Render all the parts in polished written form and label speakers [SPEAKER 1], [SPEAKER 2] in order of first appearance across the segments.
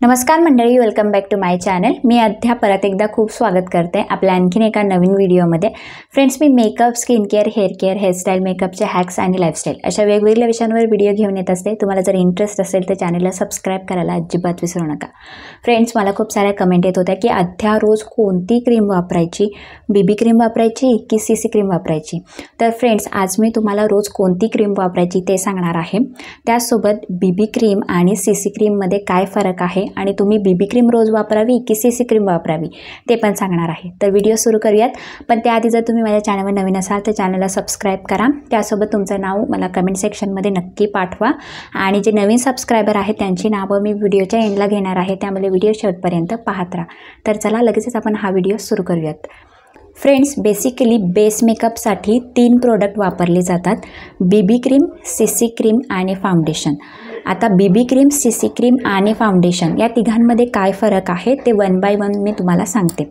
[SPEAKER 1] नमस्कार मंडळी, welcome back to my channel. मी अध्या परत एकदा खूप स्वागत करते आपल्या आणखीन एका नवीन व्हिडिओमध्ये। फ्रेंड्स, मी makeup, skin care, hair care, hairstyle, मेकअपचे हॅक्स आणि लाईफस्टाईल अशा वेगवेगळ्या विषयांवर व्हिडिओ घेऊन येत असते। तुम्हाला जर इंटरेस्ट असेल तर चॅनलला सबस्क्राईब करायला अजिबात विसरू नका। फ्रेंड्स, मला खूप साऱ्या कमेंट येत होत्या की अध्या रोज कोणती क्रीम वापरायची, बीबी क्रीम वापरायची की सीसी क्रीम वापरायची। तर फ्रेंड्स, आज मी तुम्हाला रोज कोणती क्रीम वापरायची ते सांगणार आहे। त्यासोबत बीबी क्रीम आणि सीसी क्रीममध्ये काय फरक आहे आणि तुम्ही बीबी क्रीम रोज वापरावी की सीसी क्रीम वापरावी ते पण सांगणार आहे। तर व्हिडिओ सुरू करूयात। पण त्याआधी जर तुम्ही माझ्या चॅनलवर नवीन असाल तर चॅनलला सबस्क्राईब करा। त्यासोबत तुमचं नाव मला कमेंट सेक्शनमध्ये नक्की पाठवा आणि जे नवीन सबस्क्रायबर आहेत त्यांची नावं मी व्हिडिओच्या एंडला घेणार आहे, त्यामुळे व्हिडिओ शेवटपर्यंत पाहत राहा। तर चला लगेचच आपण हा व्हिडिओ सुरू करूयात। फ्रेंड्स, बेसिकली बेस मेकअपसाठी 3 प्रोडक्ट वापरले जातात, बीबी क्रीम, सीसी क्रीम आणि फाउंडेशन। आता बीबी क्रीम, सीसी क्रीम आणि फाउंडेशन या तिघांमध्ये काय फरक आहे ते वन बाय वन मी तुम्हाला सांगते।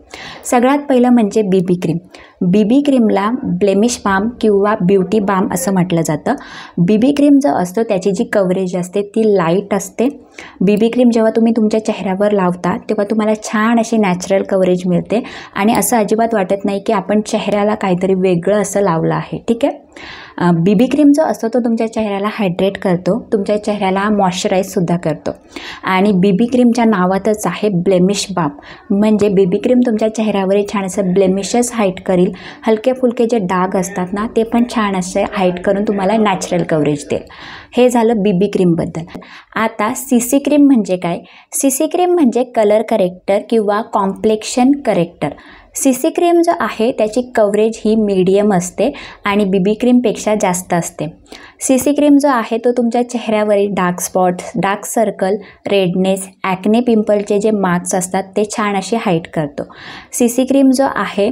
[SPEAKER 1] सगळ्यात पहिलं म्हणजे बीबी क्रीम। बीबी क्रीमला ब्लेमिश बाम किंवा ब्युटी बाम असं म्हटलं जातं। बीबी क्रीम जो असतो त्याची जी कव्हरेज असते ती लाईट असते। बीबी क्रीम जेव्हा तुम्ही तुमच्या चेहऱ्यावर लावता तेव्हा तुम्हाला छान अशी नॅचरल कव्हरेज मिळते आणि असं अजिबात वाटत नाही की आपण चेहऱ्याला काहीतरी वेगळं असं लावलं आहे, ठीक आहे। बीबी क्रीम जो असतो तो तुमच्या चेहऱ्याला हायड्रेट करतो, तुमच्या चेहऱ्याला मॉइश्चराईजसुद्धा करतो आणि बीबी क्रीमच्या नावातच आहे ब्लेमिश बाम, म्हणजे बीबी क्रीम तुमच्या चेहऱ्यावर छान असं ब्लेमिशेस हाईट करील, हलके फुलके जे डाग असतात ना ते पण छान असे हाईट करून तुम्हाला नॅचरल कव्हरेज देईल। हे झालं बीबी क्रीमबद्दल। आता सीसी क्रीम म्हणजे काय? सीसी क्रीम म्हणजे कलर करेक्टर किंवा कॉम्प्लेक्शन करेक्टर। सीसी क्रीम जो आहे त्याची कव्हरेज ही मीडियम असते आणि बीबी क्रीमपेक्षा जास्त असते। सीसी क्रीम जो आहे तो तुमच्या चेहऱ्यावरील dark spots, dark circle, redness, acne पिंपलचे जे मार्क्स असतात ते छान असे हाईट करतो। सीसी क्रीम जो आहे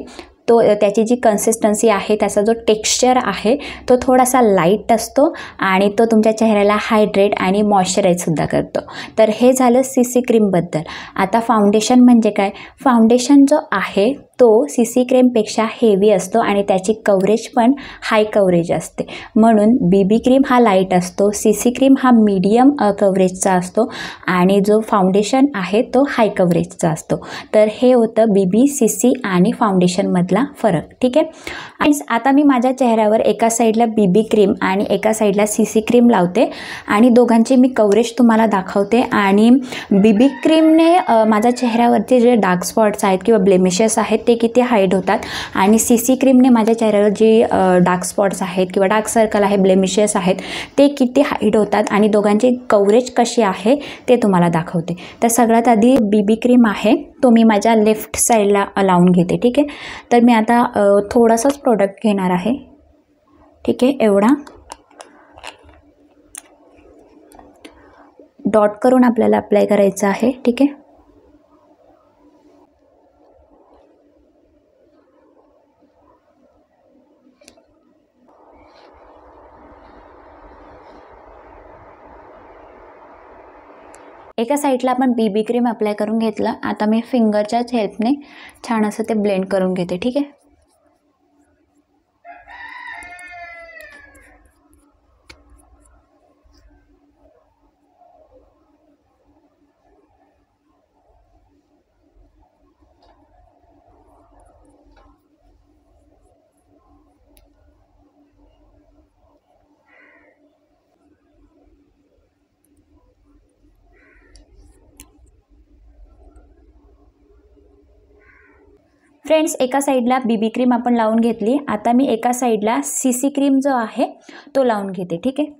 [SPEAKER 1] तो त्याची जी कन्सिस्टन्सी आहे, त्याचा जो टेक्स्चर आहे तो थोडासा लाईट असतो आणि तो तुमच्या चेहऱ्याला हायड्रेट आणि मॉइश्चराईजसुद्धा करतो। तर हे झालं सीसी क्रीमबद्दल। आता फाउंडेशन म्हणजे काय? फाउंडेशन जो आहे तो सीसी क्रीमपेक्षा हेवी असतो आणि त्याची कव्हरेज पण हाय कव्हरेज असते। म्हणून बीबी क्रीम हा लाईट असतो, सीसी क्रीम हा मीडियम कव्हरेजचा असतो आणि जो फाउंडेशन आहे तो हाय कव्हरेजचा असतो। तर हे होतं बीबी, सीसी आणि फाउंडेशनमधला फरक, ठीक आहे। आणि आता मी माझ्या चेहऱ्यावर एका साईडला बीबी क्रीम आणि एका साईडला सीसी क्रीम लावते आणि दोघांची मी कव्हरेज तुम्हाला दाखवते। आणि बीबी क्रीमने माझ्या चेहऱ्यावरचे जे डार्क स्पॉट्स आहेत किंवा ब्लेमिशेस आहेत ते किती हाईड होतात आणि सीसी क्रीमने माझ्या चेहऱ्यावर जे डार्क स्पॉट्स आहेत किंवा डार्क सर्कल आहे, ब्लेमिशेस आहेत ते किती हाईड होतात आणि दोघांची कव्हरेज कशी आहे ते तुम्हाला दाखवते। तर सगळ्यात आधी बीबी क्रीम आहे तो मी माझ्या लेफ्ट साईडला लावून घेते, ठीक आहे। तर मी आता थोडासाच प्रोडक्ट घेणार आहे, ठीक आहे। एवढा डॉट करून आपल्याला अप्लाय करायचं आहे, ठीक आहे। एका साईडला आपण बीबी क्रीम अप्लाय करून घेतलं। आता मी फिंगरच्याच हेल्पने छान असं ते ब्लेंड करून घेते, ठीक आहे। फ्रेंड्स, एका साईडला बीबी क्रीम आपण लावून घेतली। आता मी एका साईडला सीसी क्रीम जो आहे तो लावून घेते, ठीक आहे।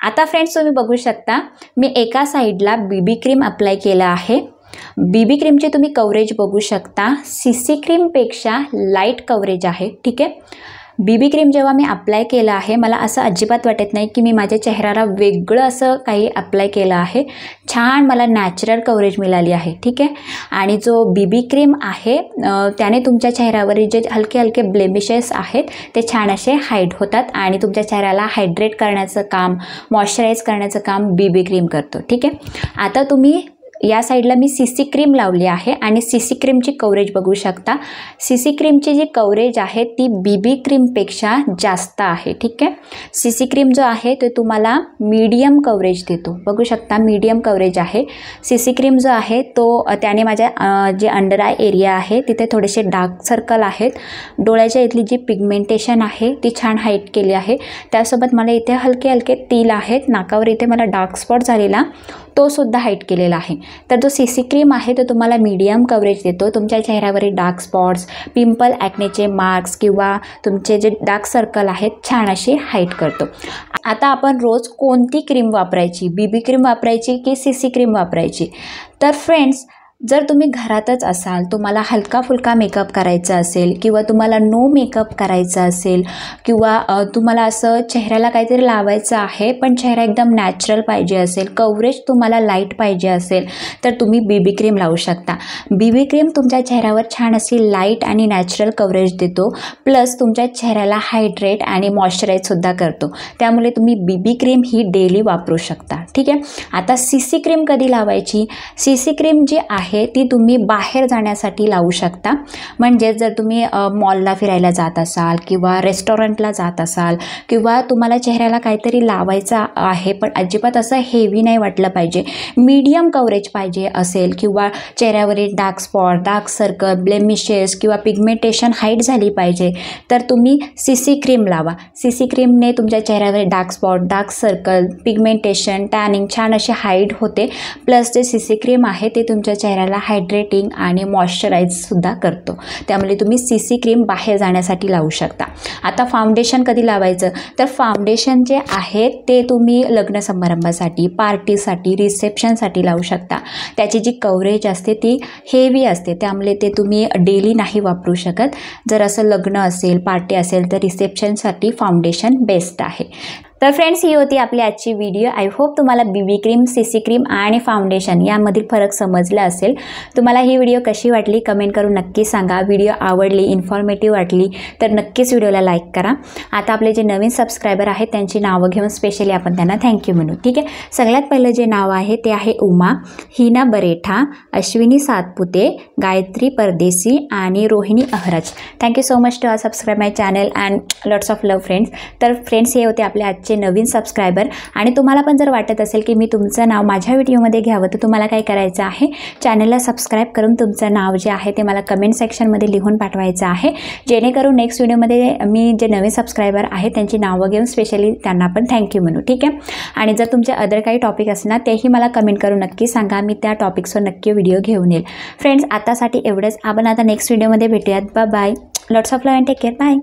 [SPEAKER 1] आता फ्रेंड्स, तुम्ही बघू शकता मी एका साईडला बीबी क्रीम अप्लाय केला आहे BB क्रीमचे तुम्ही कव्हरेज बघू शकता, CC क्रीमपेक्षा लाईट कव्हरेज आहे. ठीक आहे. BB क्रीम जेव्हा मी अप्लाय केलं आहे, मला असं अजिबात वाटत नाही की मी माझ्या चेहऱ्याला वेगळं असं काही अप्लाय केलं आहे. छान मला नॅचरल कव्हरेज मिळाली आहे. ठीक आहे. आणि जो BB क्रीम आहे त्याने तुमच्या चेहऱ्यावरील जे हलके हलके ब्लेमिशेस आहेत ते छान असे हाईड होतात आणि तुमच्या चेहऱ्याला हायड्रेट करण्याचं काम, मॉइश्चराईज करण्याचं काम BB क्रीम करतो. ठीक आहे. आता तुम्ही या साईडला मी CC क्रीम लावली आहे आणि CC क्रीमची कव्हरेज बघू शकता. CC क्रीमची जी कव्हरेज आहे ती BB क्रीमपेक्षा जास्त आहे. ठीक आहे. CC क्रीम जो आहे तो तुम्हाला मीडियम कव्हरेज देतो. बघू शकता मीडियम कव्हरेज आहे. CC क्रीम जो आहे तो त्याने माझ्या जे अंडर आय एरिया आहे तिथे थोडेसे डार्क सर्कल आहेत. डोळ्याच्या इथली जी पिगमेंटेशन आहे ती छान हाईट केली आहे. त्यासोबत मला इथे हलके हलके तील आहेत. नाकावर इथे मला डार्क स्पॉट झालेला तो सुद्धा हाईट केलेला आहे. तर जो CC क्रीम आहे तो तुम्हाला मीडियम कव्हरेज देतो. तुमच्या चेहऱ्यावरील डार्क स्पॉट्स, पिंपल, ॲक्नेचे मार्क्स किंवा तुमचे जे डार्क सर्कल आहेत छान असे हाईट करतो. आता आपण रोज कोणती क्रीम वापरायची, BB क्रीम वापरायची की CC क्रीम वापरायची? तर फ्रेंड्स, जर तुम्ही घरातच असाल, तुम्हाला हलका फुलका मेकअप करायचा असेल किंवा तुम्हाला नो मेकअप करायचा असेल किंवा तुम्हाला असं चेहऱ्याला काहीतरी लावायचं आहे पण चेहरा एकदम नॅचरल पाहिजे असेल, कव्हरेज तुम्हाला लाईट पाहिजे असेल, तर तुम्ही BB क्रीम लावू शकता. BB क्रीम तुमच्या चेहऱ्यावर छान अशी लाईट आणि नॅचरल कव्हरेज देतो, प्लस तुमच्या चेहऱ्याला हायड्रेट आणि मॉइश्चराईजसुद्धा करतो. त्यामुळे तुम्ही BB क्रीम ही डेली वापरू शकता. ठीक आहे. आता CC क्रीम कधी लावायची? CC क्रीम जी आहे ती तुम्ही बाहेर जाण्यासाठी लावू शकता. म्हणजे जर तुम्ही मॉलला फिरायला जात असाल किंवा रेस्टॉरंटला जात असाल किंवा तुम्हाला चेहऱ्याला काहीतरी लावायचं आहे पण अजिबात असं हेवी नाही वाटलं पाहिजे, मीडियम कव्हरेज पाहिजे असेल किंवा चेहऱ्यावरील dark spot, dark circle, blemishes किंवा पिगमेंटेशन हाईट झाली पाहिजे, तर तुम्ही CC क्रीम लावा. CC क्रीमने तुमच्या चेहऱ्यावर dark spot, dark circle, pigmentation, tanning छान असे हाईड होते. प्लस जे CC क्रीम आहे ते तुमच्या चेहऱ्याला हायड्रेटिंग आणि मॉइश्चराईजसुद्धा करतो. त्यामुळे तुम्ही CC क्रीम बाहेर जाण्यासाठी लावू शकता. आता फाउंडेशन कधी लावायचं? तर फाउंडेशन जे आहे ते तुम्ही लग्न समारंभासाठी, पार्टीसाठी, रिसेप्शनसाठी लावू शकता. त्याची जी कव्हरेज असते ती हेवी असते, त्यामुळे ते तुम्ही डेली नाही वापरू शकत. जर असं लग्न असेल, पार्टी असेल तर रिसेप्शनसाठी फाउंडेशन बेस्ट आहे. तर फ्रेंड्स, ही होती आपली आजची व्हिडिओ. आय होप तुम्हाला BB क्रीम, CC क्रीम आणि फाउंडेशन यामधील फरक समजला असेल. तुम्हाला ही व्हिडिओ कशी वाटली कमेंट करून नक्की सांगा. व्हिडिओ आवडली, इन्फॉर्मेटिव्ह वाटली तर नक्कीच व्हिडिओला लाईक करा. आता आपले जे नवीन सबस्क्रायबर आहेत त्यांची नावं घेऊन स्पेशली आपण त्यांना थँक्यू म्हणू. ठीक आहे. सगळ्यात पहिलं जे नाव आहे ते आहे उमा, हिना बरेठा, अश्विनी सातपुते, गायत्री परदेसी आणि Rohini Aharaj. Thank you so much to are subscribe my channel and lots of love friends. तर फ्रेंड्स, हे होते आपले आजचे नवीन सबस्क्रायबर. आणि तुम्हाला पण जर वाटत असेल की मी तुमचं नाव माझ्या व्हिडिओमध्ये घ्यावं तर तुम्हाला काय करायचं आहे, चॅनलला सबस्क्राईब करून तुमचं नाव जे आहे ते मला कमेंट सेक्शनमध्ये लिहून पाठवायचं आहे, जेणेकरून नेक्स्ट व्हिडिओमध्ये मी जे नवीन सबस्क्रायबर आहेत त्यांची नावं घेऊन स्पेशली त्यांना पण थँक्यू म्हणू. ठीक आहे. आणि जर तुमचे अदर काही टॉपिक असणार तेही मला कमेंट करून नक्की सांगा, मी त्या टॉपिक्सवर नक्की व्हिडिओ घेऊन येईल. फ्रेंड्स, आतासाठी एवढंच. आपण आता नेक्स्ट व्हिडिओमध्ये भेटूयात. Bye bye. Lots of love and take care. Bye.